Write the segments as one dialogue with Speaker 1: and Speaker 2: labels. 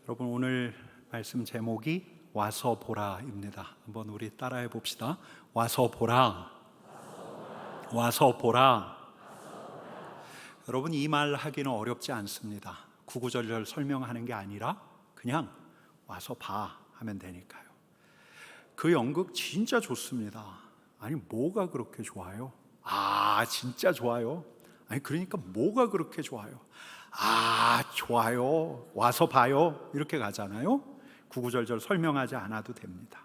Speaker 1: 여러분, 오늘 말씀 제목이 와서 보라입니다. 한번 우리 따라해 봅시다. 와서 보라. 와서 보라. 여러분, 이 말 하기는 어렵지 않습니다. 구구절절 설명하는 게 아니라 그냥 와서 봐 하면 되니까요. 그 연극 진짜 좋습니다. 아니, 뭐가 그렇게 좋아요? 진짜 좋아요. 아니, 그러니까 뭐가 그렇게 좋아요? 좋아요. 와서 봐요. 이렇게 가잖아요. 구구절절 설명하지 않아도 됩니다.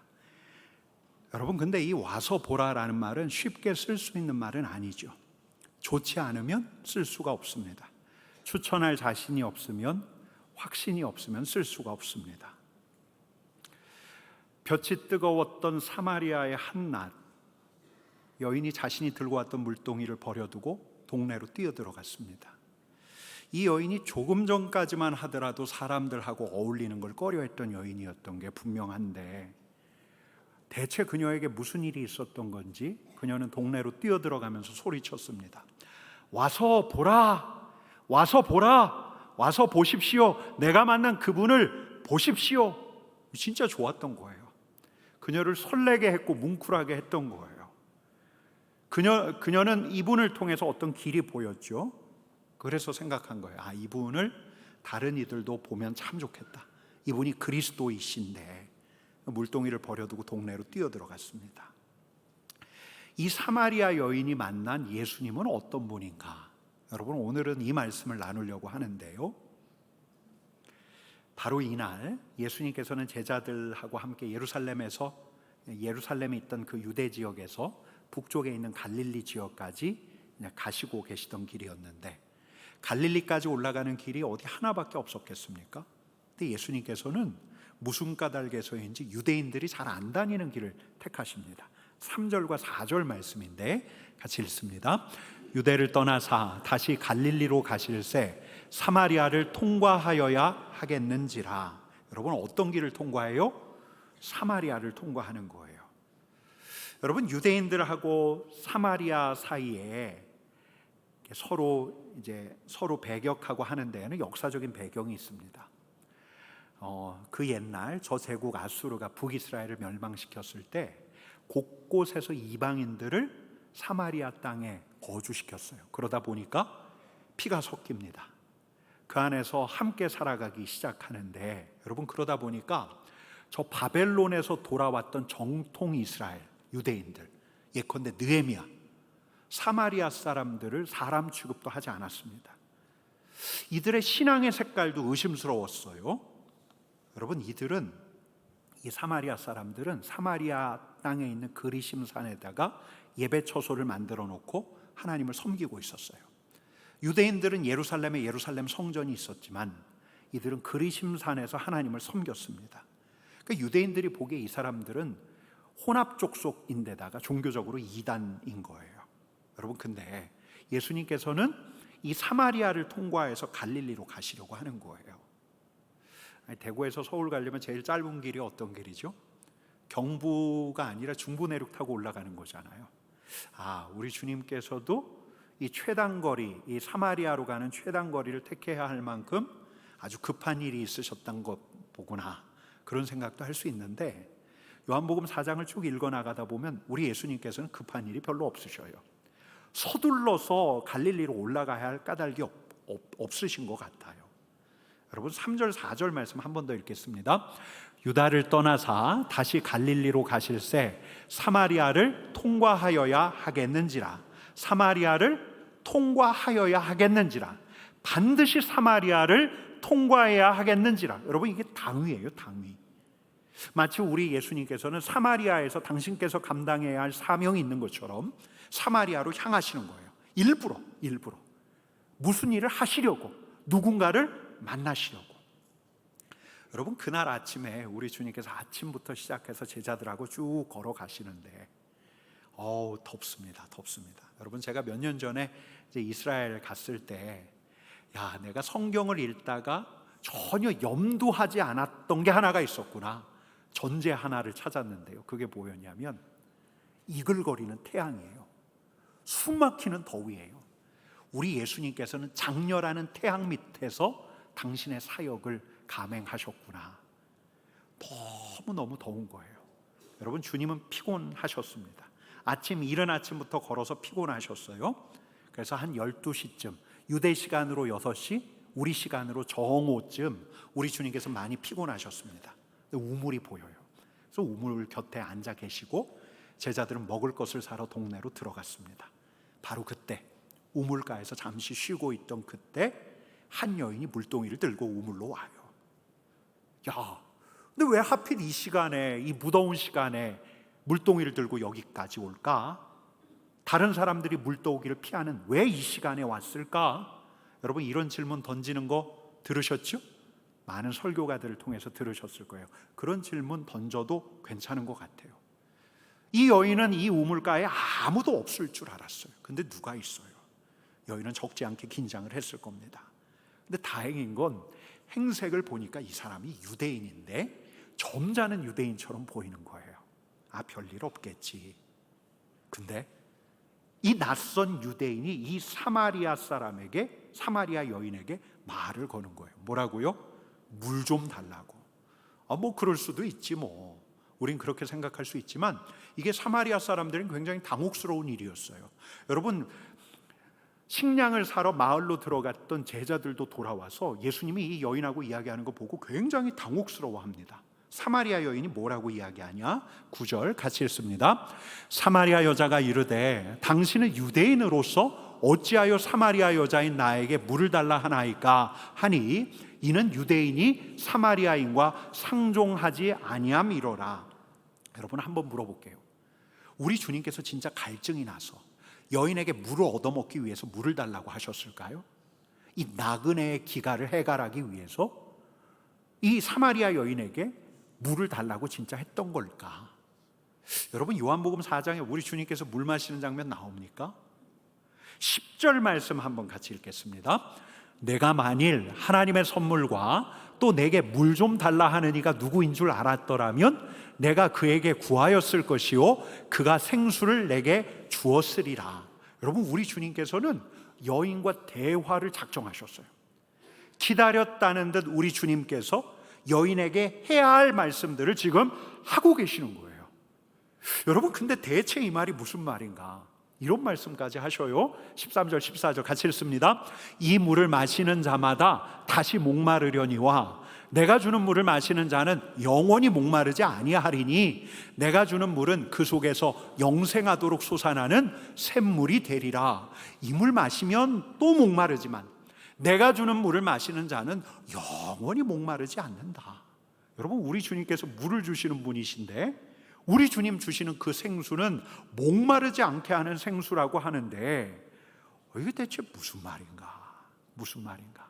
Speaker 1: 여러분, 근데 이 와서 보라라는 말은 쉽게 쓸 수 있는 말은 아니죠. 좋지 않으면 쓸 수가 없습니다. 추천할 자신이 없으면, 확신이 없으면 쓸 수가 없습니다. 볕이 뜨거웠던 사마리아의 한낮, 여인이 자신이 들고 왔던 물동이를 버려두고 동네로 뛰어들어갔습니다. 이 여인이 조금 전까지만 하더라도 사람들하고 어울리는 걸 꺼려했던 여인이었던 게 분명한데, 대체 그녀에게 무슨 일이 있었던 건지 그녀는 동네로 뛰어들어가면서 소리쳤습니다. 와서 보라, 와서 보라, 와서 보십시오. 내가 만난 그분을 보십시오. 진짜 좋았던 거예요. 그녀를 설레게 했고 뭉클하게 했던 거예요. 그녀는 이분을 통해서 어떤 길이 보였죠. 그래서 생각한 거예요. 이분을 다른 이들도 보면 참 좋겠다. 이분이 그리스도이신데, 물동이를 버려두고 동네로 뛰어들어갔습니다. 이 사마리아 여인이 만난 예수님은 어떤 분인가? 여러분, 오늘은 이 말씀을 나누려고 하는데요. 바로 이날 예수님께서는 제자들하고 함께 예루살렘에 있던 그 유대 지역에서 북쪽에 있는 갈릴리 지역까지 가시고 계시던 길이었는데, 갈릴리까지 올라가는 길이 어디 하나밖에 없었겠습니까? 근데 예수님께서는 무슨 까닭에서인지 유대인들이 잘 안 다니는 길을 택하십니다. 3절과 4절 말씀인데 같이 읽습니다. 유대를 떠나사 다시 갈릴리로 가실새 사마리아를 통과하여야 하겠는지라. 여러분, 어떤 길을 통과해요? 사마리아를 통과하는 거예요. 여러분, 유대인들하고 사마리아 사이에 서로 배격하고 하는 데에는 역사적인 배경이 있습니다. 그 옛날 저제국 아수르가 북이스라엘을 멸망시켰을 때 곳곳에서 이방인들을 사마리아 땅에 거주시켰어요. 그러다 보니까 피가 섞입니다. 그 안에서 함께 살아가기 시작하는데, 여러분, 그러다 보니까 저 바벨론에서 돌아왔던 정통 이스라엘 유대인들, 예컨대 느헤미야, 사마리아 사람들을 사람 취급도 하지 않았습니다. 이들의 신앙의 색깔도 의심스러웠어요. 여러분, 이 사마리아 사람들은 사마리아 땅에 있는 그리심산에다가 예배 처소를 만들어 놓고 하나님을 섬기고 있었어요. 유대인들은 예루살렘에 예루살렘 성전이 있었지만 이들은 그리심산에서 하나님을 섬겼습니다. 그러니까 유대인들이 보기에 이 사람들은 혼합 족속인데다가 종교적으로 이단인 거예요. 여러분, 근데 예수님께서는 이 사마리아를 통과해서 갈릴리로 가시려고 하는 거예요. 대구에서 서울 가려면 제일 짧은 길이 어떤 길이죠? 경부가 아니라 중부 내륙 타고 올라가는 거잖아요. 우리 주님께서도 이 최단거리, 이 사마리아로 가는 최단거리를 택해야 할 만큼 아주 급한 일이 있으셨던 것 보구나, 그런 생각도 할 수 있는데, 요한복음 4장을 쭉 읽어나가다 보면 우리 예수님께서는 급한 일이 별로 없으셔요. 서둘러서 갈릴리로 올라가야 할 까닭이 없으신 것 같아요. 여러분, 3절 4절 말씀 한 번 더 읽겠습니다. 유다를 떠나사 다시 갈릴리로 가실새 사마리아를 통과하여야 하겠는지라. 사마리아를 통과하여야 하겠는지라. 반드시 사마리아를 통과해야 하겠는지라. 여러분, 이게 당위예요, 당위. 마치 우리 예수님께서는 사마리아에서 당신께서 감당해야 할 사명이 있는 것처럼 사마리아로 향하시는 거예요. 일부러 무슨 일을 하시려고, 누군가를 만나시려고. 여러분, 그날 아침에 우리 주님께서 아침부터 시작해서 제자들하고 쭉 걸어가시는데 덥습니다. 여러분, 제가 몇 년 전에 이제 이스라엘 갔을 때 내가 성경을 읽다가 전혀 염두하지 않았던 게 하나가 있었구나. 전제 하나를 찾았는데요. 그게 뭐였냐면 이글거리는 태양이에요. 숨막히는 더위예요. 우리 예수님께서는 장렬하는 태양 밑에서 당신의 사역을 감행하셨구나. 너무너무 더운 거예요. 여러분, 주님은 피곤하셨습니다. 이른 아침부터 걸어서 피곤하셨어요. 그래서 한 12시쯤, 유대 시간으로 6시, 우리 시간으로 정오쯤 우리 주님께서 많이 피곤하셨습니다. 우물이 보여요. 그래서 우물 곁에 앉아 계시고 제자들은 먹을 것을 사러 동네로 들어갔습니다. 바로 그때, 우물가에서 잠시 쉬고 있던 그때 한 여인이 물동이를 들고 우물로 와요. 야, 근데 왜 하필 이 시간에, 이 무더운 시간에 물동이를 들고 여기까지 올까? 다른 사람들이 물동이를 피하는 왜 이 시간에 왔을까? 여러분, 이런 질문 던지는 거 들으셨죠? 많은 설교가들을 통해서 들으셨을 거예요. 그런 질문 던져도 괜찮은 것 같아요. 이 여인은 이 우물가에 아무도 없을 줄 알았어요. 근데 누가 있어요? 여인은 적지 않게 긴장을 했을 겁니다. 근데 다행인 건 행색을 보니까 이 사람이 유대인인데 점잖은 유대인처럼 보이는 거예요. 별일 없겠지. 근데 이 낯선 유대인이 이 사마리아 여인에게 말을 거는 거예요. 뭐라고요? 물 좀 달라고. 뭐 그럴 수도 있지 뭐. 우린 그렇게 생각할 수 있지만 이게 사마리아 사람들은 굉장히 당혹스러운 일이었어요. 여러분, 식량을 사러 마을로 들어갔던 제자들도 돌아와서 예수님이 이 여인하고 이야기하는 거 보고 굉장히 당혹스러워합니다. 사마리아 여인이 뭐라고 이야기하냐? 9절 같이 읽습니다. 사마리아 여자가 이르되 당신은 유대인으로서 어찌하여 사마리아 여자인 나에게 물을 달라 하나이까 하니 이는 유대인이 사마리아인과 상종하지 아니함이로라. 여러분, 한번 물어볼게요. 우리 주님께서 진짜 갈증이 나서 여인에게 물을 얻어먹기 위해서 물을 달라고 하셨을까요? 이 나그네의 기갈을 해결하기 위해서 이 사마리아 여인에게 물을 달라고 진짜 했던 걸까? 여러분, 요한복음 4장에 우리 주님께서 물 마시는 장면 나옵니까? 10절 말씀 한번 같이 읽겠습니다. 내가 만일 하나님의 선물과 또 내게 물 좀 달라 하는 이가 누구인 줄 알았더라면 내가 그에게 구하였을 것이요 그가 생수를 내게 주었으리라. 여러분, 우리 주님께서는 여인과 대화를 작정하셨어요. 기다렸다는 듯 우리 주님께서 여인에게 해야 할 말씀들을 지금 하고 계시는 거예요. 여러분, 근데 대체 이 말이 무슨 말인가? 이런 말씀까지 하셔요. 13절 14절 같이 읽습니다. 이 물을 마시는 자마다 다시 목마르려니와 내가 주는 물을 마시는 자는 영원히 목마르지 아니하리니 내가 주는 물은 그 속에서 영생하도록 솟아나는 샘물이 되리라. 이 물 마시면 또 목마르지만 내가 주는 물을 마시는 자는 영원히 목마르지 않는다. 여러분, 우리 주님께서 물을 주시는 분이신데 우리 주님 주시는 그 생수는 목마르지 않게 하는 생수라고 하는데 이게 대체 무슨 말인가? 무슨 말인가?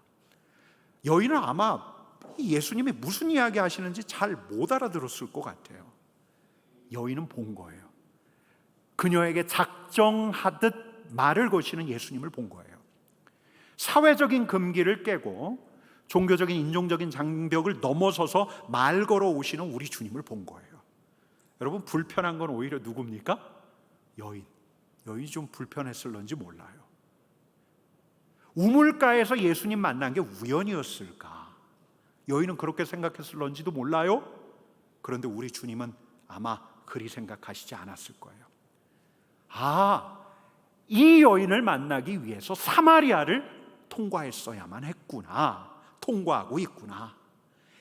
Speaker 1: 여인은 아마 예수님이 무슨 이야기 하시는지 잘 못 알아들었을 것 같아요. 여인은 본 거예요. 그녀에게 작정하듯 말을 거시는 예수님을 본 거예요. 사회적인 금기를 깨고 종교적인 인종적인 장벽을 넘어서서 말 걸어 오시는 우리 주님을 본 거예요. 여러분, 불편한 건 오히려 누굽니까? 여인이 좀 불편했을런지 몰라요. 우물가에서 예수님 만난 게 우연이었을까? 여인은 그렇게 생각했을런지도 몰라요. 그런데 우리 주님은 아마 그리 생각하시지 않았을 거예요. 이 여인을 만나기 위해서 사마리아를 통과했어야만 했구나. 통과하고 있구나.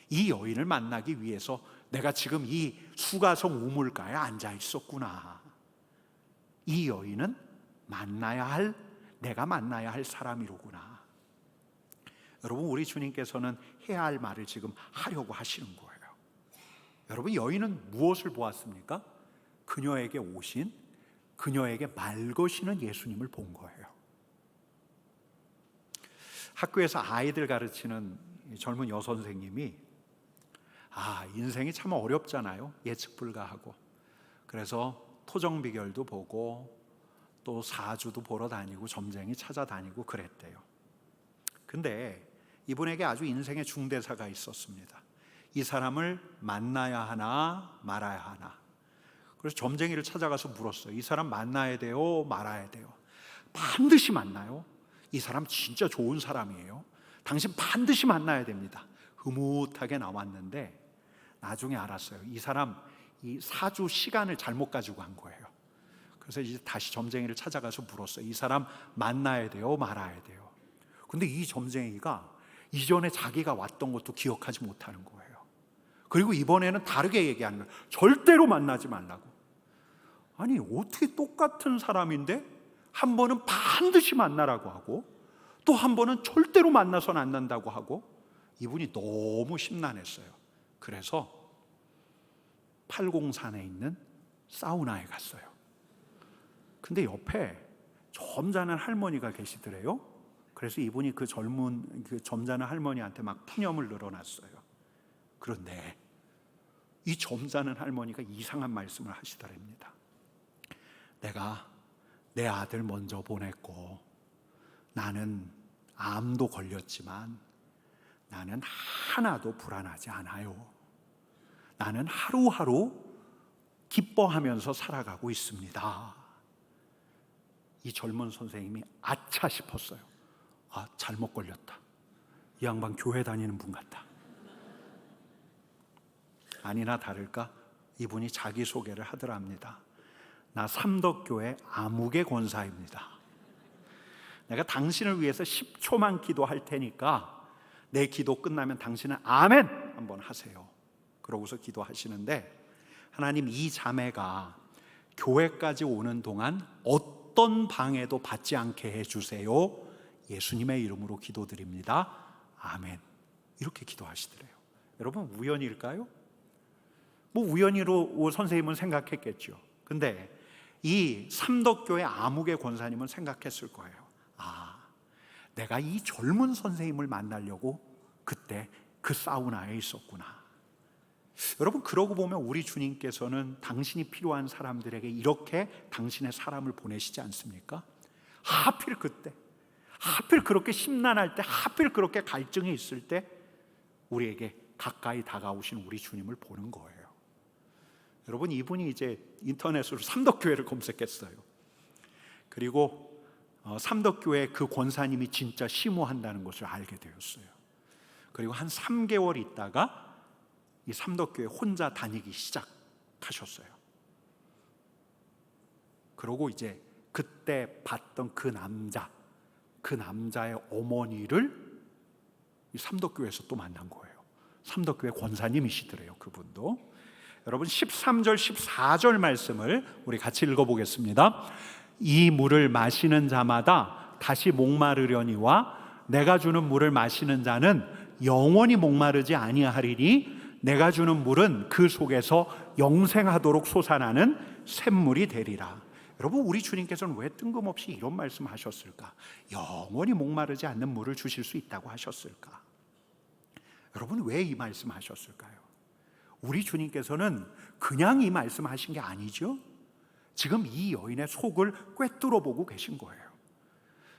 Speaker 1: 이 여인을 만나기 위해서 내가 지금 이 수가성 우물가에 앉아 있었구나. 이 여인은 내가 만나야 할 사람이로구나. 여러분, 우리 주님께서는 해야 할 말을 지금 하려고 하시는 거예요. 여러분, 여인은 무엇을 보았습니까? 그녀에게 오신, 그녀에게 말 거시는 예수님을 본 거예요. 학교에서 아이들 가르치는 젊은 여선생님이 인생이 참 어렵잖아요. 예측 불가하고. 그래서 토정비결도 보고 또 사주도 보러 다니고 점쟁이 찾아다니고 그랬대요. 근데 이분에게 아주 인생의 중대사가 있었습니다. 이 사람을 만나야 하나 말아야 하나. 그래서 점쟁이를 찾아가서 물었어요. 이 사람 만나야 돼요? 말아야 돼요? 반드시 만나요. 이 사람 진짜 좋은 사람이에요. 당신 반드시 만나야 됩니다. 흐뭇하게 나왔는데 나중에 알았어요. 이 사람 이 사주 시간을 잘못 가지고 간 거예요. 그래서 이제 다시 점쟁이를 찾아가서 물었어요. 이 사람 만나야 돼요, 말아야 돼요? 근데 이 점쟁이가 이전에 자기가 왔던 것도 기억하지 못하는 거예요. 그리고 이번에는 다르게 얘기하는 거예요. 절대로 만나지 말라고. 아니, 어떻게 똑같은 사람인데 한 번은 반드시 만나라고 하고 또 한 번은 절대로 만나서는 안 된다고 하고. 이분이 너무 심란했어요. 그래서 팔공산에 있는 사우나에 갔어요. 근데 옆에 점잖은 할머니가 계시더래요. 그래서 이분이 그 점잖은 할머니한테 막 푸념을 늘어놨어요. 그런데 이 점잖은 할머니가 이상한 말씀을 하시더랍니다. 내가 내 아들 먼저 보냈고 나는 암도 걸렸지만 나는 하나도 불안하지 않아요. 나는 하루하루 기뻐하면서 살아가고 있습니다. 이 젊은 선생님이 아차 싶었어요. 아, 잘못 걸렸다. 이 양반 교회 다니는 분 같다. 아니나 다를까 이분이 자기소개를 하더랍니다. 나 삼덕교회 아무개 권사입니다. 내가 당신을 위해서 10초만 기도할 테니까 내 기도 끝나면 당신은 아멘 한번 하세요. 그러고서 기도하시는데, 하나님, 이 자매가 교회까지 오는 동안 어떤 방해도 받지 않게 해주세요. 예수님의 이름으로 기도드립니다. 아멘. 이렇게 기도하시더래요. 여러분, 우연일까요? 뭐 우연히로 선생님은 생각했겠죠. 근데 이 삼덕교회 아무개 권사님은 생각했을 거예요. 아, 내가 이 젊은 선생님을 만나려고 그때 그 사우나에 있었구나. 여러분, 그러고 보면 우리 주님께서는 당신이 필요한 사람들에게 이렇게 당신의 사람을 보내시지 않습니까? 하필 그때, 하필 그렇게 심란할 때, 하필 그렇게 갈증이 있을 때 우리에게 가까이 다가오신 우리 주님을 보는 거예요. 여러분, 이분이 이제 인터넷으로 삼덕교회를 검색했어요. 그리고 삼덕교회 그 권사님이 진짜 심오한다는 것을 알게 되었어요. 그리고 한 3개월 있다가 이 삼덕교회 혼자 다니기 시작하셨어요. 그러고 이제 그때 봤던 그 남자의 어머니를 이 삼덕교회에서 또 만난 거예요. 삼덕교회 권사님이시더래요, 그분도. 여러분, 13절 14절 말씀을 우리 같이 읽어보겠습니다. 이 물을 마시는 자마다 다시 목마르려니와 내가 주는 물을 마시는 자는 영원히 목마르지 아니하리니 내가 주는 물은 그 속에서 영생하도록 솟아나는 샘물이 되리라. 여러분, 우리 주님께서는 왜 뜬금없이 이런 말씀하셨을까? 영원히 목마르지 않는 물을 주실 수 있다고 하셨을까? 여러분, 왜 이 말씀하셨을까요? 우리 주님께서는 그냥 이 말씀하신 게 아니죠. 지금 이 여인의 속을 꿰뚫어 보고 계신 거예요.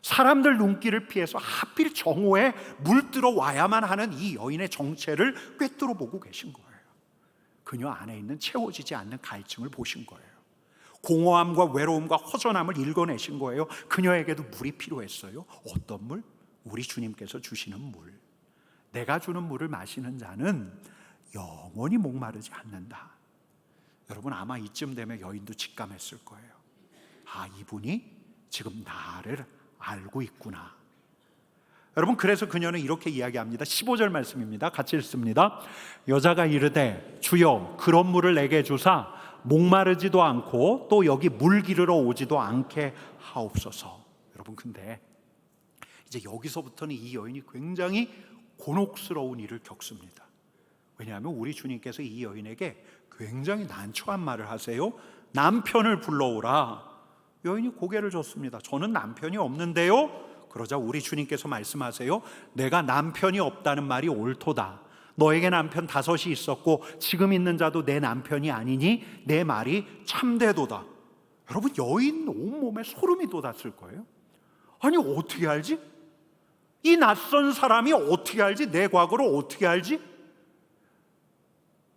Speaker 1: 사람들 눈길을 피해서 하필 정오에 물들어 와야만 하는 이 여인의 정체를 꿰뚫어 보고 계신 거예요. 그녀 안에 있는 채워지지 않는 갈증을 보신 거예요. 공허함과 외로움과 허전함을 읽어내신 거예요. 그녀에게도 물이 필요했어요. 어떤 물? 우리 주님께서 주시는 물. 내가 주는 물을 마시는 자는 영원히 목마르지 않는다. 여러분, 아마 이쯤 되면 여인도 직감했을 거예요. 아, 이분이 지금 나를 알고 있구나. 여러분, 그래서 그녀는 이렇게 이야기합니다. 15절 말씀입니다. 같이 읽습니다. 여자가 이르되 주여 그런 물을 내게 주사 목마르지도 않고 또 여기 물 기르러 오지도 않게 하옵소서. 여러분, 근데 이제 여기서부터는 이 여인이 굉장히 곤혹스러운 일을 겪습니다. 왜냐하면 우리 주님께서 이 여인에게 굉장히 난처한 말을 하세요. 남편을 불러오라. 여인이 고개를 젓습니다. 저는 남편이 없는데요. 그러자 우리 주님께서 말씀하세요. 내가 남편이 없다는 말이 옳도다. 너에게 남편 5이 있었고 지금 있는 자도 내 남편이 아니니 내 말이 참되도다. 여러분, 여인 온몸에 소름이 돋았을 거예요. 아니, 어떻게 알지? 이 낯선 사람이 어떻게 알지? 내 과거를 어떻게 알지?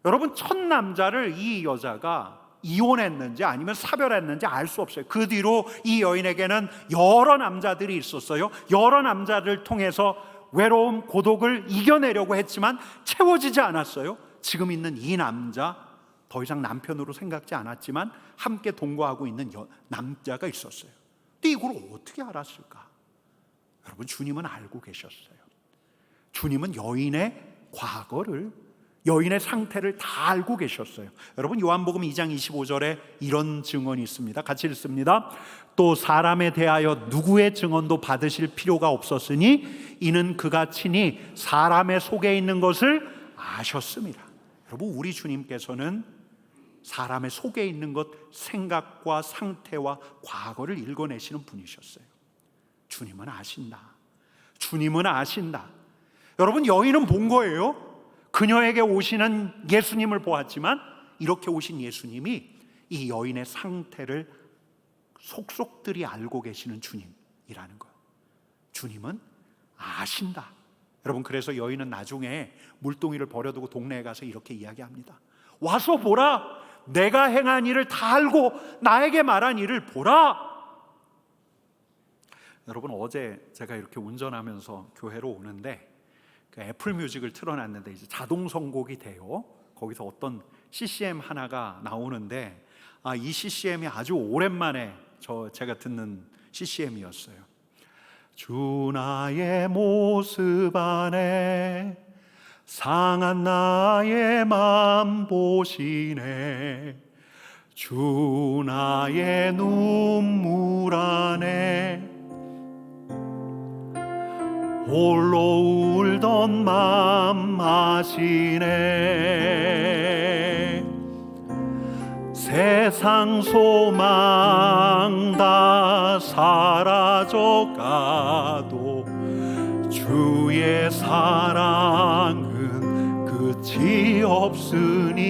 Speaker 1: 여러분, 첫 남자를 이 여자가 이혼했는지 아니면 사별했는지 알 수 없어요. 그 뒤로 이 여인에게는 여러 남자들이 있었어요. 여러 남자를 통해서 외로움, 고독을 이겨내려고 했지만 채워지지 않았어요. 지금 있는 이 남자, 더 이상 남편으로 생각지 않았지만 함께 동거하고 있는 남자가 있었어요. 근데 이걸 어떻게 알았을까? 여러분, 주님은 알고 계셨어요. 주님은 여인의 과거를, 여인의 상태를 다 알고 계셨어요. 여러분, 요한복음 2장 25절에 이런 증언이 있습니다. 같이 읽습니다. 또 사람에 대하여 누구의 증언도 받으실 필요가 없었으니 이는 그가 친히 사람의 속에 있는 것을 아셨습니다. 여러분, 우리 주님께서는 사람의 속에 있는 것, 생각과 상태와 과거를 읽어내시는 분이셨어요. 주님은 아신다. 주님은 아신다. 여러분, 여인은 본 거예요. 그녀에게 오시는 예수님을 보았지만 이렇게 오신 예수님이 이 여인의 상태를 속속들이 알고 계시는 주님이라는 거예요. 주님은 아신다. 여러분, 그래서 여인은 나중에 물동이를 버려두고 동네에 가서 이렇게 이야기합니다. 와서 보라. 내가 행한 일을 다 알고 나에게 말한 일을 보라. 여러분, 어제 제가 이렇게 운전하면서 교회로 오는데 그 애플 뮤직을 틀어놨는데 이제 자동 선곡이 돼요. 거기서 어떤 CCM 하나가 나오는데 이 CCM이 아주 오랜만에 제가 듣는 CCM이었어요. 주 나의 모습 안에 상한 나의 맘 보시네. 주 나의 눈물 안에 홀로 울던 맘 아시네. 세상 소망 다 사라져가도 주의 사랑은 끝이 없으니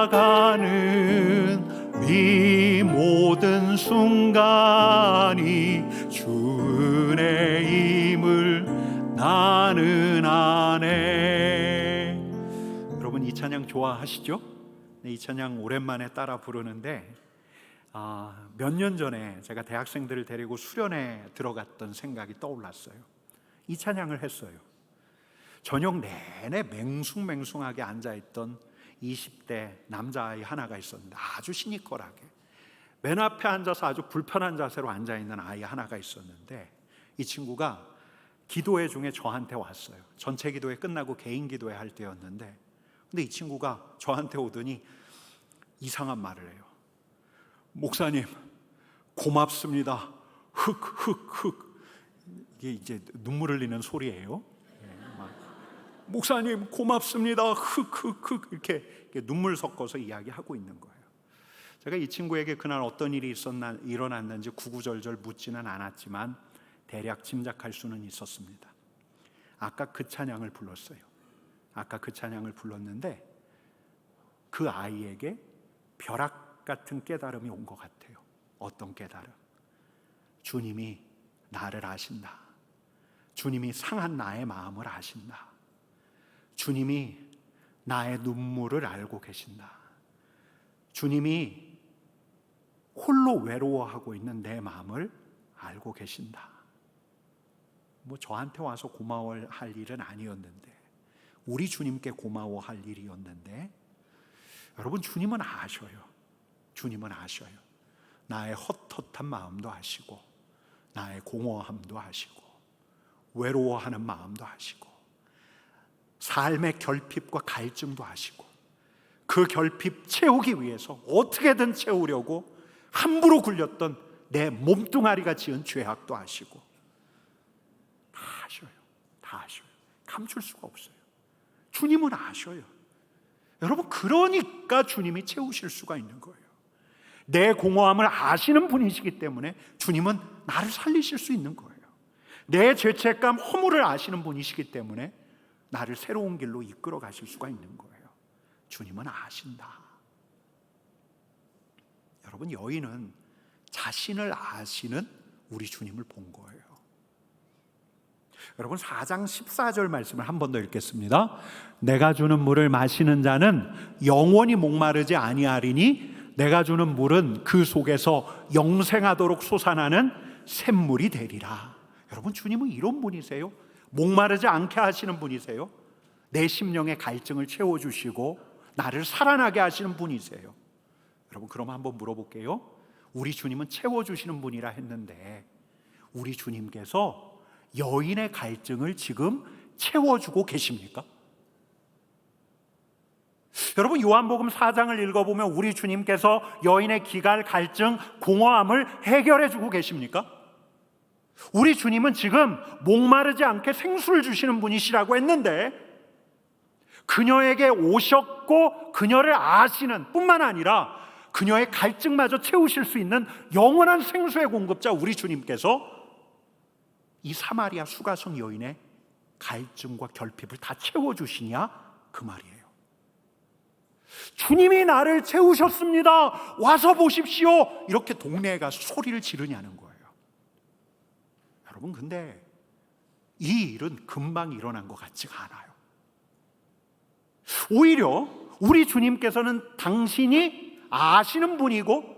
Speaker 1: 살아가는 이 모든 순간이 주 은혜임을 나는 아네. 여러분, 이 찬양 좋아하시죠? 네, 이 찬양 오랜만에 따라 부르는데 몇 년 전에 제가 대학생들을 데리고 수련회 들어갔던 생각이 떠올랐어요. 이 찬양을 했어요. 저녁 내내 맹숭맹숭하게 앉아있던 20대 남자아이 하나가 있었는데, 아주 시니컬하게 맨 앞에 앉아서 아주 불편한 자세로 앉아있는 아이 하나가 있었는데, 이 친구가 기도회 중에 저한테 왔어요. 전체 기도회 끝나고 개인 기도회 할 때였는데, 근데 이 친구가 저한테 오더니 이상한 말을 해요. 목사님 고맙습니다. 흑흑흑. 이게 이제 눈물 흘리는 소리예요. 목사님 고맙습니다. 흑흑흑. 이렇게 눈물 섞어서 이야기하고 있는 거예요. 제가 이 친구에게 그날 어떤 일이 일어났는지 구구절절 묻지는 않았지만 대략 짐작할 수는 있었습니다. 아까 그 찬양을 불렀어요. 아까 그 찬양을 불렀는데 그 아이에게 벼락 같은 깨달음이 온 것 같아요. 어떤 깨달음? 주님이 나를 아신다. 주님이 상한 나의 마음을 아신다. 주님이 나의 눈물을 알고 계신다. 주님이 홀로 외로워하고 있는 내 마음을 알고 계신다. 뭐 저한테 와서 고마워할 일은 아니었는데, 우리 주님께 고마워할 일이었는데, 여러분, 주님은 아셔요. 주님은 아셔요. 나의 헛헛한 마음도 아시고, 나의 공허함도 아시고, 외로워하는 마음도 아시고, 삶의 결핍과 갈증도 아시고, 그 결핍 채우기 위해서 어떻게든 채우려고 함부로 굴렸던 내 몸뚱아리가 지은 죄악도 아시고, 다 아셔요. 다 아셔요. 감출 수가 없어요. 주님은 아셔요. 여러분, 그러니까 주님이 채우실 수가 있는 거예요. 내 공허함을 아시는 분이시기 때문에 주님은 나를 살리실 수 있는 거예요. 내 죄책감, 허물을 아시는 분이시기 때문에 나를 새로운 길로 이끌어 가실 수가 있는 거예요. 주님은 아신다. 여러분, 여인은 자신을 아시는 우리 주님을 본 거예요. 여러분, 4장 14절 말씀을 한 번 더 읽겠습니다. 내가 주는 물을 마시는 자는 영원히 목마르지 아니하리니 내가 주는 물은 그 속에서 영생하도록 솟아나는 샘물이 되리라. 여러분, 주님은 이런 분이세요. 목마르지 않게 하시는 분이세요. 내 심령의 갈증을 채워주시고 나를 살아나게 하시는 분이세요. 여러분, 그럼 한번 물어볼게요. 우리 주님은 채워주시는 분이라 했는데 우리 주님께서 여인의 갈증을 지금 채워주고 계십니까? 여러분, 요한복음 4장을 읽어보면 우리 주님께서 여인의 기갈, 갈증, 공허함을 해결해주고 계십니까? 우리 주님은 지금 목마르지 않게 생수를 주시는 분이시라고 했는데 그녀에게 오셨고 그녀를 아시는 뿐만 아니라 그녀의 갈증마저 채우실 수 있는 영원한 생수의 공급자 우리 주님께서 이 사마리아 수가성 여인의 갈증과 결핍을 다 채워주시냐 그 말이에요. 주님이 나를 채우셨습니다, 와서 보십시오, 이렇게 동네에 가서 소리를 지르냐는 거예요. 여러분, 근데 이 일은 금방 일어난 것 같지가 않아요. 오히려 우리 주님께서는 당신이 아시는 분이고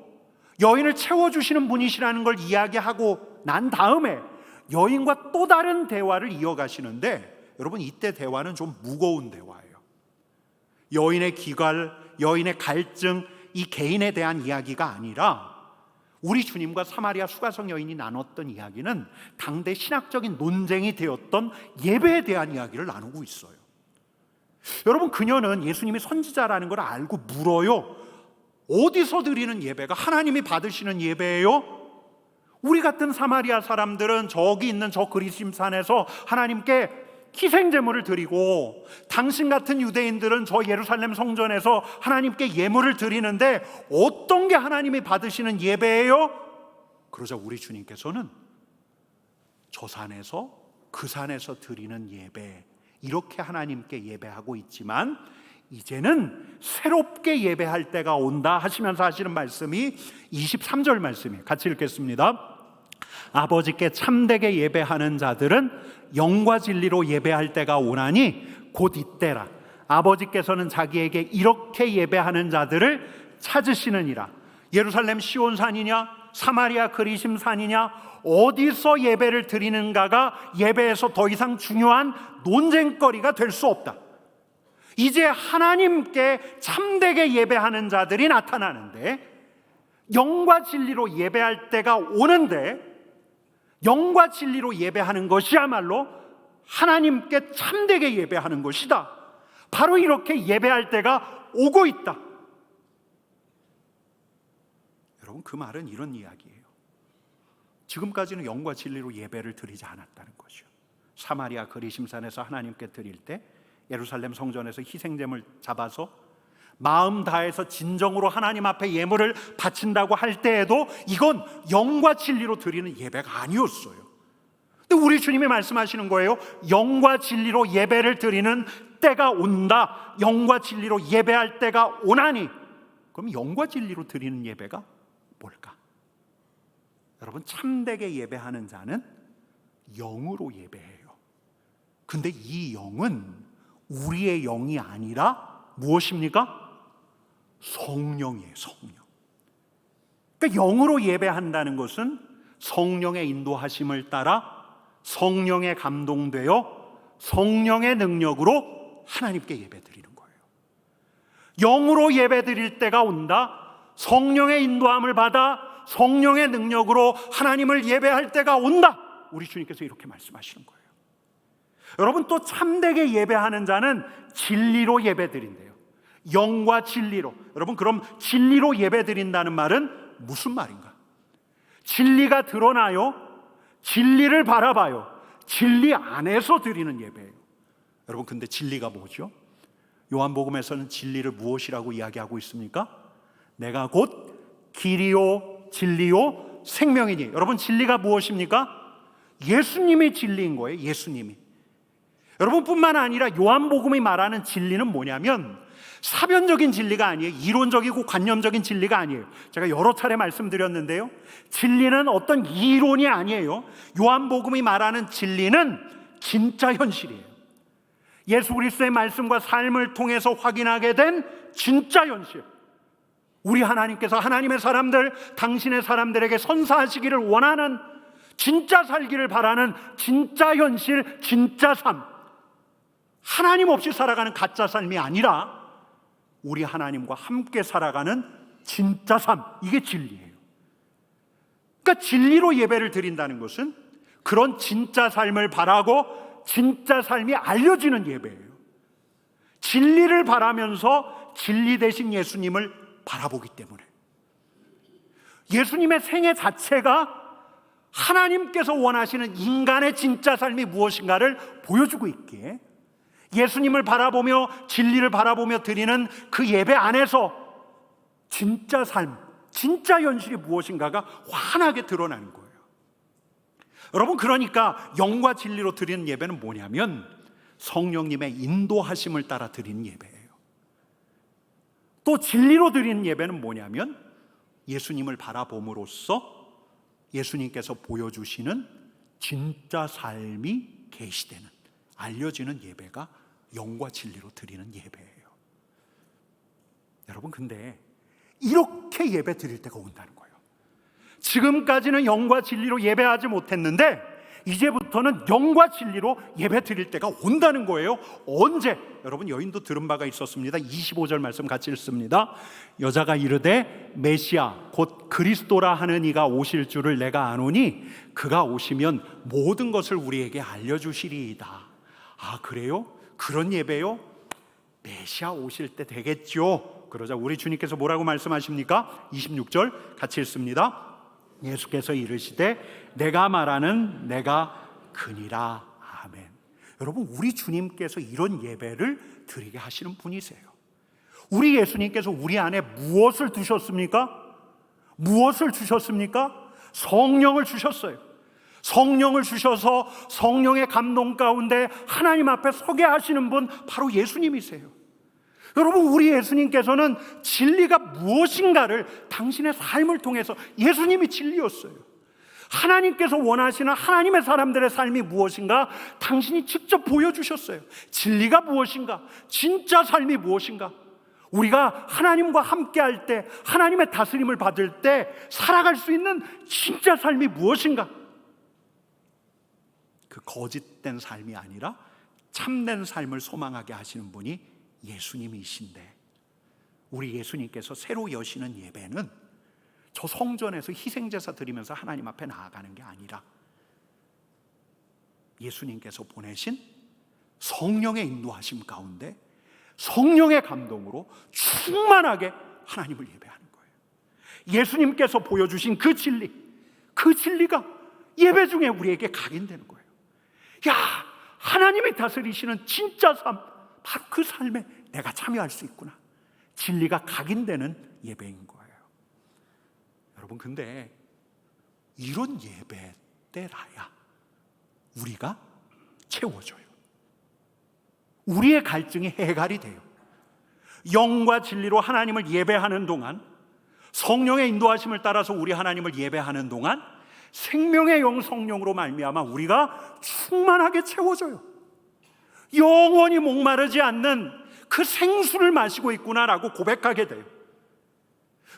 Speaker 1: 여인을 채워주시는 분이시라는 걸 이야기하고 난 다음에 여인과 또 다른 대화를 이어가시는데, 여러분, 이때 대화는 좀 무거운 대화예요. 여인의 기갈, 여인의 갈증, 이 개인에 대한 이야기가 아니라 우리 주님과 사마리아 수가성 여인이 나눴던 이야기는 당대 신학적인 논쟁이 되었던 예배에 대한 이야기를 나누고 있어요. 여러분, 그녀는 예수님이 선지자라는 걸 알고 물어요. 어디서 드리는 예배가 하나님이 받으시는 예배예요? 우리 같은 사마리아 사람들은 저기 있는 저 그리심산에서 하나님께 희생제물을 드리고, 당신 같은 유대인들은 저 예루살렘 성전에서 하나님께 예물을 드리는데 어떤 게 하나님이 받으시는 예배예요? 그러자 우리 주님께서는 저 산에서, 그 산에서 드리는 예배, 이렇게 하나님께 예배하고 있지만 이제는 새롭게 예배할 때가 온다 하시면서 하시는 말씀이 23절 말씀이에요. 같이 읽겠습니다. 아버지께 참되게 예배하는 자들은 영과 진리로 예배할 때가 오나니 곧 이때라. 아버지께서는 자기에게 이렇게 예배하는 자들을 찾으시느니라. 예루살렘 시온산이냐 사마리아 그리심산이냐 어디서 예배를 드리는가가 예배에서 더 이상 중요한 논쟁거리가 될 수 없다. 이제 하나님께 참되게 예배하는 자들이 나타나는데, 영과 진리로 예배할 때가 오는데, 영과 진리로 예배하는 것이야말로 하나님께 참되게 예배하는 것이다. 바로 이렇게 예배할 때가 오고 있다. 여러분, 그 말은 이런 이야기예요. 지금까지는 영과 진리로 예배를 드리지 않았다는 것이요. 사마리아 그리심산에서 하나님께 드릴 때, 예루살렘 성전에서 희생제물 잡아서 마음 다해서 진정으로 하나님 앞에 예물을 바친다고 할 때에도 이건 영과 진리로 드리는 예배가 아니었어요. 근데 우리 주님이 말씀하시는 거예요. 영과 진리로 예배를 드리는 때가 온다. 영과 진리로 예배할 때가 오나니. 그럼 영과 진리로 드리는 예배가 뭘까? 여러분, 참되게 예배하는 자는 영으로 예배해요. 근데 이 영은 우리의 영이 아니라 무엇입니까? 성령이에요. 성령. 그러니까 영으로 예배한다는 것은 성령의 인도하심을 따라 성령에 감동되어 성령의 능력으로 하나님께 예배드리는 거예요. 영으로 예배드릴 때가 온다. 성령의 인도함을 받아 성령의 능력으로 하나님을 예배할 때가 온다. 우리 주님께서 이렇게 말씀하시는 거예요. 여러분, 또 참되게 예배하는 자는 진리로 예배드린대요. 영과 진리로. 여러분, 그럼 진리로 예배드린다는 말은 무슨 말인가? 진리가 드러나요. 진리를 바라봐요. 진리 안에서 드리는 예배예요. 여러분, 근데 진리가 뭐죠? 요한복음에서는 진리를 무엇이라고 이야기하고 있습니까? 내가 곧 길이요 진리요 생명이니. 여러분, 진리가 무엇입니까? 예수님이 진리인 거예요. 예수님이. 여러분, 뿐만 아니라 요한복음이 말하는 진리는 뭐냐면 사변적인 진리가 아니에요. 이론적이고 관념적인 진리가 아니에요. 제가 여러 차례 말씀드렸는데요, 진리는 어떤 이론이 아니에요. 요한복음이 말하는 진리는 진짜 현실이에요. 예수 그리스도의 말씀과 삶을 통해서 확인하게 된 진짜 현실. 우리 하나님께서 하나님의 사람들, 당신의 사람들에게 선사하시기를 원하는 진짜 살기를 바라는 진짜 현실, 진짜 삶, 하나님 없이 살아가는 가짜 삶이 아니라 우리 하나님과 함께 살아가는 진짜 삶, 이게 진리예요. 그러니까 진리로 예배를 드린다는 것은 그런 진짜 삶을 바라고 진짜 삶이 알려지는 예배예요. 진리를 바라면서 진리 되신 예수님을 바라보기 때문에, 예수님의 생애 자체가 하나님께서 원하시는 인간의 진짜 삶이 무엇인가를 보여주고 있기에 예수님을 바라보며 진리를 바라보며 드리는 그 예배 안에서 진짜 삶, 진짜 현실이 무엇인가가 환하게 드러나는 거예요. 여러분, 그러니까 영과 진리로 드리는 예배는 뭐냐면 성령님의 인도하심을 따라 드리는 예배예요. 또 진리로 드리는 예배는 뭐냐면 예수님을 바라봄으로써 예수님께서 보여주시는 진짜 삶이 계시되는, 알려지는 예배가 영과 진리로 드리는 예배예요. 여러분, 근데 이렇게 예배 드릴 때가 온다는 거예요. 지금까지는 영과 진리로 예배하지 못했는데 이제부터는 영과 진리로 예배 드릴 때가 온다는 거예요. 언제? 여러분, 여인도 들은 바가 있었습니다. 25절 말씀 같이 읽습니다. 여자가 이르되 메시아 곧 그리스도라 하는 이가 오실 줄을 내가 아노니 그가 오시면 모든 것을 우리에게 알려주시리이다. 아, 그래요? 그런 예배요? 메시아 오실 때 되겠죠. 그러자 우리 주님께서 뭐라고 말씀하십니까? 26절 같이 읽습니다. 예수께서 이르시되 내가 말하는 내가 그니라. 아멘. 여러분, 우리 주님께서 이런 예배를 드리게 하시는 분이세요. 우리 예수님께서 우리 안에 무엇을 두셨습니까? 무엇을 주셨습니까? 성령을 주셨어요. 성령을 주셔서 성령의 감동 가운데 하나님 앞에 서게 하시는 분, 바로 예수님이세요. 여러분, 우리 예수님께서는 진리가 무엇인가를 당신의 삶을 통해서, 예수님이 진리였어요. 하나님께서 원하시는 하나님의 사람들의 삶이 무엇인가 당신이 직접 보여주셨어요. 진리가 무엇인가, 진짜 삶이 무엇인가, 우리가 하나님과 함께 할 때, 하나님의 다스림을 받을 때 살아갈 수 있는 진짜 삶이 무엇인가, 그 거짓된 삶이 아니라 참된 삶을 소망하게 하시는 분이 예수님이신데, 우리 예수님께서 새로 여시는 예배는 저 성전에서 희생제사 드리면서 하나님 앞에 나아가는 게 아니라 예수님께서 보내신 성령의 인도하심 가운데 성령의 감동으로 충만하게 하나님을 예배하는 거예요. 예수님께서 보여주신 그 진리, 그 진리가 예배 중에 우리에게 각인되는 거예요. 야, 하나님이 다스리시는 진짜 삶, 바로 그 삶에 내가 참여할 수 있구나. 진리가 각인되는 예배인 거예요. 여러분, 근데 이런 예배 때라야 우리가 채워져요. 우리의 갈증이 해갈이 돼요. 영과 진리로 하나님을 예배하는 동안, 성령의 인도하심을 따라서 우리 하나님을 예배하는 동안 생명의 영 성령으로 말미암아 우리가 충만하게 채워져요. 영원히 목마르지 않는 그 생수를 마시고 있구나라고 고백하게 돼요.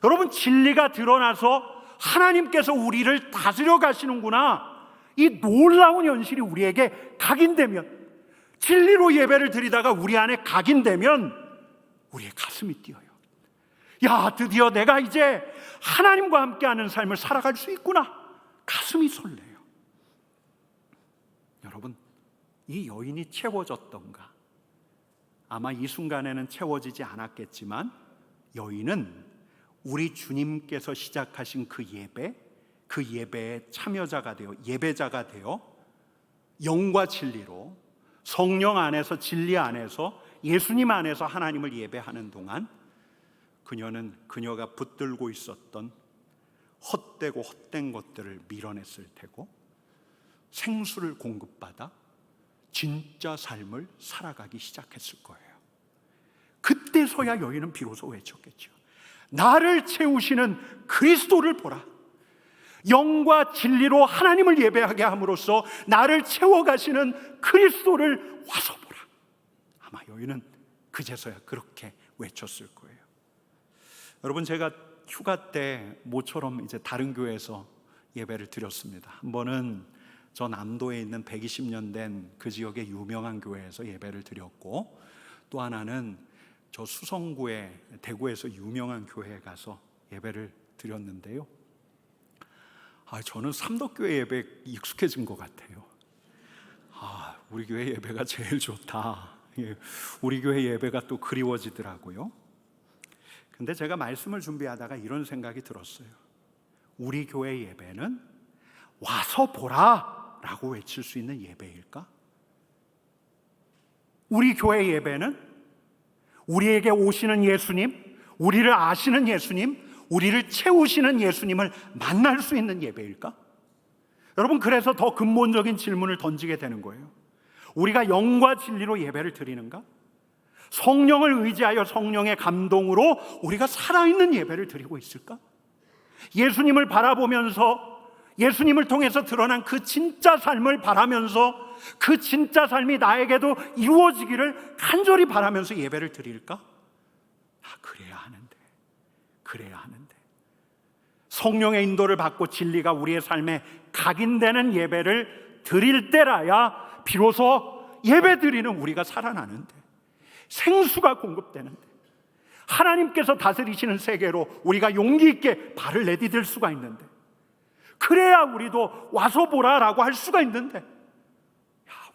Speaker 1: 여러분, 진리가 드러나서 하나님께서 우리를 다스려 가시는구나, 이 놀라운 현실이 우리에게 각인되면, 진리로 예배를 드리다가 우리 안에 각인되면 우리의 가슴이 뛰어요. 야, 드디어 내가 이제 하나님과 함께하는 삶을 살아갈 수 있구나. 가슴이 설레요. 여러분, 이 여인이 채워졌던가? 아마 이 순간에는 채워지지 않았겠지만 여인은 우리 주님께서 시작하신 그 예배의 참여자가 되어, 예배자가 되어 영과 진리로 성령 안에서, 진리 안에서, 예수님 안에서 하나님을 예배하는 동안 그녀는 그녀가 붙들고 있었던 헛되고 헛된 것들을 밀어냈을 테고 생수를 공급받아 진짜 삶을 살아가기 시작했을 거예요. 그때서야 여인은 비로소 외쳤겠죠. 나를 채우시는 그리스도를 보라. 영과 진리로 하나님을 예배하게 함으로써 나를 채워가시는 그리스도를 와서 보라. 아마 여인은 그제서야 그렇게 외쳤을 거예요. 여러분, 제가 휴가 때 모처럼 이제 다른 교회에서 예배를 드렸습니다. 한 번은 저 남도에 있는 120년 된 그 지역의 유명한 교회에서 예배를 드렸고, 또 하나는 저 수성구에, 대구에서 유명한 교회에 가서 예배를 드렸는데요. 저는 삼덕교회 예배에 익숙해진 것 같아요. 우리 교회 예배가 제일 좋다. 우리 교회 예배가 또 그리워지더라고요. 근데 제가 말씀을 준비하다가 이런 생각이 들었어요. 우리 교회 예배는 와서 보라 라고 외칠 수 있는 예배일까? 우리 교회 예배는 우리에게 오시는 예수님, 우리를 아시는 예수님, 우리를 채우시는 예수님을 만날 수 있는 예배일까? 여러분, 그래서 더 근본적인 질문을 던지게 되는 거예요. 우리가 영과 진리로 예배를 드리는가? 성령을 의지하여 성령의 감동으로 우리가 살아있는 예배를 드리고 있을까? 예수님을 바라보면서, 예수님을 통해서 드러난 그 진짜 삶을 바라면서 그 진짜 삶이 나에게도 이루어지기를 간절히 바라면서 예배를 드릴까? 그래야 하는데 성령의 인도를 받고 진리가 우리의 삶에 각인되는 예배를 드릴 때라야 비로소 예배 드리는 우리가 살아나는데, 생수가 공급되는데, 하나님께서 다스리시는 세계로 우리가 용기 있게 발을 내디딜 수가 있는데, 그래야 우리도 와서 보라라고 할 수가 있는데,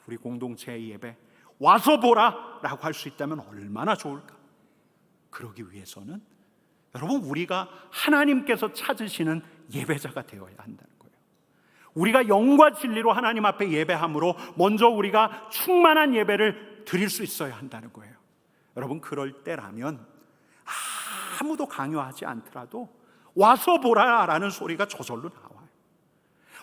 Speaker 1: 우리 공동체의 예배 와서 보라라고 할 수 있다면 얼마나 좋을까? 그러기 위해서는 여러분, 우리가 하나님께서 찾으시는 예배자가 되어야 한다는 거예요. 우리가 영과 진리로 하나님 앞에 예배함으로 먼저 우리가 충만한 예배를 드릴 수 있어야 한다는 거예요. 여러분, 그럴 때라면 아무도 강요하지 않더라도 와서 보라라는 소리가 저절로 나와요.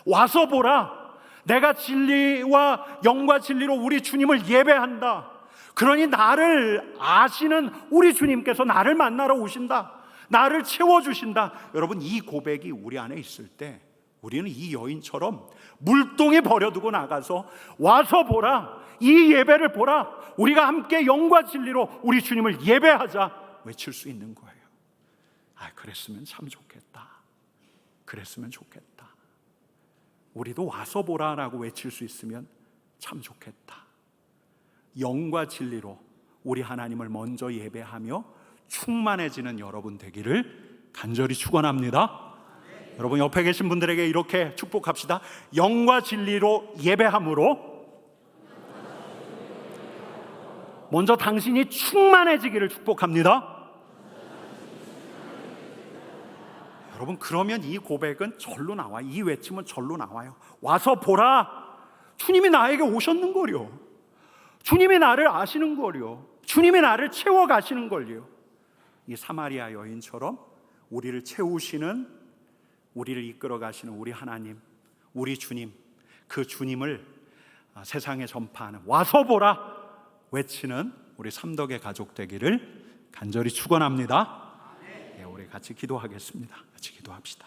Speaker 1: 와서 보라, 내가 진리와 영과 진리로 우리 주님을 예배한다. 그러니 나를 아시는 우리 주님께서 나를 만나러 오신다, 나를 채워주신다. 여러분, 이 고백이 우리 안에 있을 때 우리는 이 여인처럼 물동에 버려두고 나가서 와서 보라, 이 예배를 보라, 우리가 함께 영과 진리로 우리 주님을 예배하자 외칠 수 있는 거예요. 그랬으면 참 좋겠다. 그랬으면 좋겠다. 우리도 와서 보라라고 외칠 수 있으면 참 좋겠다. 영과 진리로 우리 하나님을 먼저 예배하며 충만해지는 여러분 되기를 간절히 축원합니다. 여러분, 옆에 계신 분들에게 이렇게 축복합시다. 영과 진리로 예배함으로 먼저 당신이 충만해지기를 축복합니다. 여러분, 그러면 이 고백은 절로 나와요. 이 외침은 절로 나와요. 와서 보라, 주님이 나에게 오셨는 거요, 주님이 나를 아시는 거요, 주님이 나를 채워가시는 걸요. 이 사마리아 여인처럼 우리를 채우시는, 우리를 이끌어 가시는 우리 하나님, 우리 주님, 그 주님을 세상에 전파하는, 와서 보라 외치는 우리 삼덕의 가족 되기를 간절히 축원합니다. 우리 같이 기도하겠습니다. 같이 기도합시다.